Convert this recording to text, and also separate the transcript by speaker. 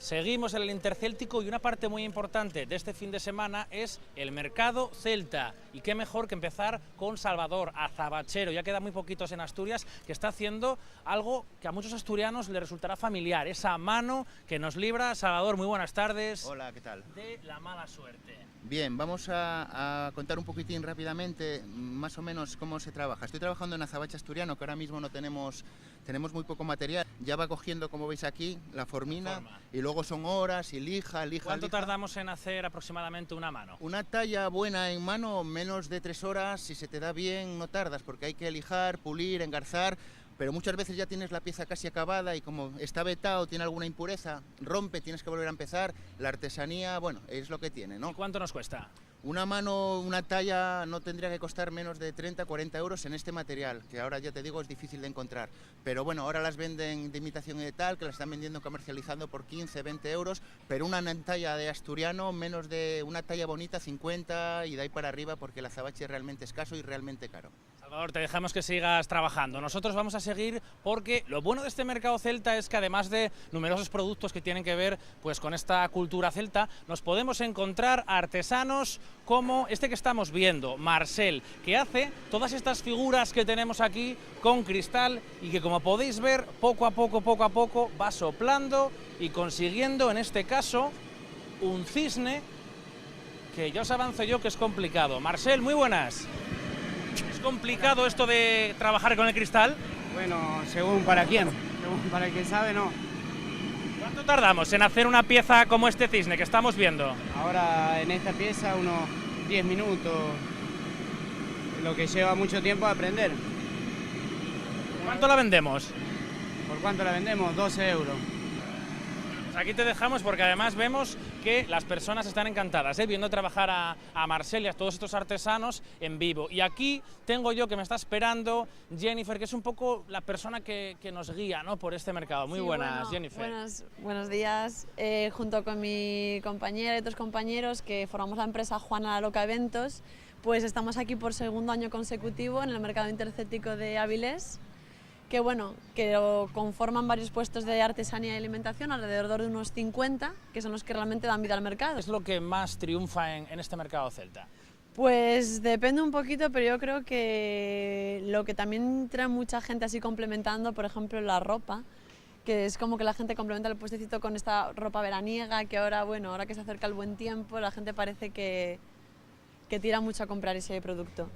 Speaker 1: Seguimos en el Intercéltico y una parte muy importante de este fin de semana es el mercado celta. Y qué mejor que empezar con Salvador, azabachero, ya quedan muy poquitos en Asturias, que está haciendo algo que a muchos asturianos les resultará familiar, esa mano que nos libra. Salvador, muy buenas tardes.
Speaker 2: Hola, ¿qué tal?
Speaker 1: De la mala suerte.
Speaker 2: Bien, vamos a contar un poquitín rápidamente más o menos cómo se trabaja. Estoy trabajando en azabache asturiano, que ahora mismo no tenemos muy poco material. Ya va cogiendo, como veis aquí, la formina y luego son horas y lija.
Speaker 1: ¿Cuánto tardamos en hacer aproximadamente una mano?
Speaker 2: Una talla buena en mano, menos de 3 horas, si se te da bien no tardas, porque hay que lijar, pulir, engarzar. Pero muchas veces ya tienes la pieza casi acabada y como está vetado, tiene alguna impureza, rompe, tienes que volver a empezar. La artesanía, bueno, es lo que tiene, ¿no?
Speaker 1: ¿Y cuánto nos cuesta?
Speaker 2: Una mano, una talla no tendría que costar menos de 30-40 euros en este material, que ahora ya te digo es difícil de encontrar. Pero bueno, ahora las venden de imitación y de tal, que las están vendiendo, comercializando por 15-20 euros, pero una talla de asturiano, menos de una talla bonita, 50 y de ahí para arriba, porque el azabache es realmente escaso y realmente caro.
Speaker 1: Salvador, te dejamos que sigas trabajando. Nosotros vamos a seguir porque lo bueno de este mercado celta es que además de numerosos productos que tienen que ver pues con esta cultura celta, nos podemos encontrar artesanos como este que estamos viendo, Marcel, que hace todas estas figuras que tenemos aquí con cristal y que, como podéis ver, poco a poco va soplando y consiguiendo, en este caso, un cisne que ya os avanzo yo que es complicado. Marcel, muy buenas. ¿Es complicado esto de trabajar con el cristal?
Speaker 3: Bueno, según para quién, según para el que sabe, no.
Speaker 1: ¿Cuánto tardamos en hacer una pieza como este cisne que estamos viendo?
Speaker 3: Ahora en esta pieza unos 10 minutos, lo que lleva mucho tiempo a aprender.
Speaker 1: ¿Cuánto la vendemos?
Speaker 3: ¿Por cuánto la vendemos? 12 euros.
Speaker 1: Pues aquí te dejamos porque además vemos que las personas están encantadas, viendo trabajar a Marcel y a todos estos artesanos en vivo. Y aquí tengo yo que me está esperando Jennifer, que es un poco la persona que nos guía, ¿no?, por este mercado. Muy buenas, Jennifer.
Speaker 4: Buenos días. Junto con mi compañera y otros compañeros que formamos la empresa Juana la Loca Eventos, pues estamos aquí por segundo año consecutivo en el mercado intercéltico de Avilés, que bueno, que lo conforman varios puestos de artesanía y alimentación, alrededor de unos 50, que son los que realmente dan vida al mercado.
Speaker 1: ¿Qué es lo que más triunfa en este mercado celta?
Speaker 4: Pues depende un poquito, pero yo creo que lo que también trae mucha gente así complementando, por ejemplo, la ropa, que es como que la gente complementa el puestecito con esta ropa veraniega, que ahora, bueno, ahora que se acerca el buen tiempo, la gente parece que tira mucho a comprar ese producto.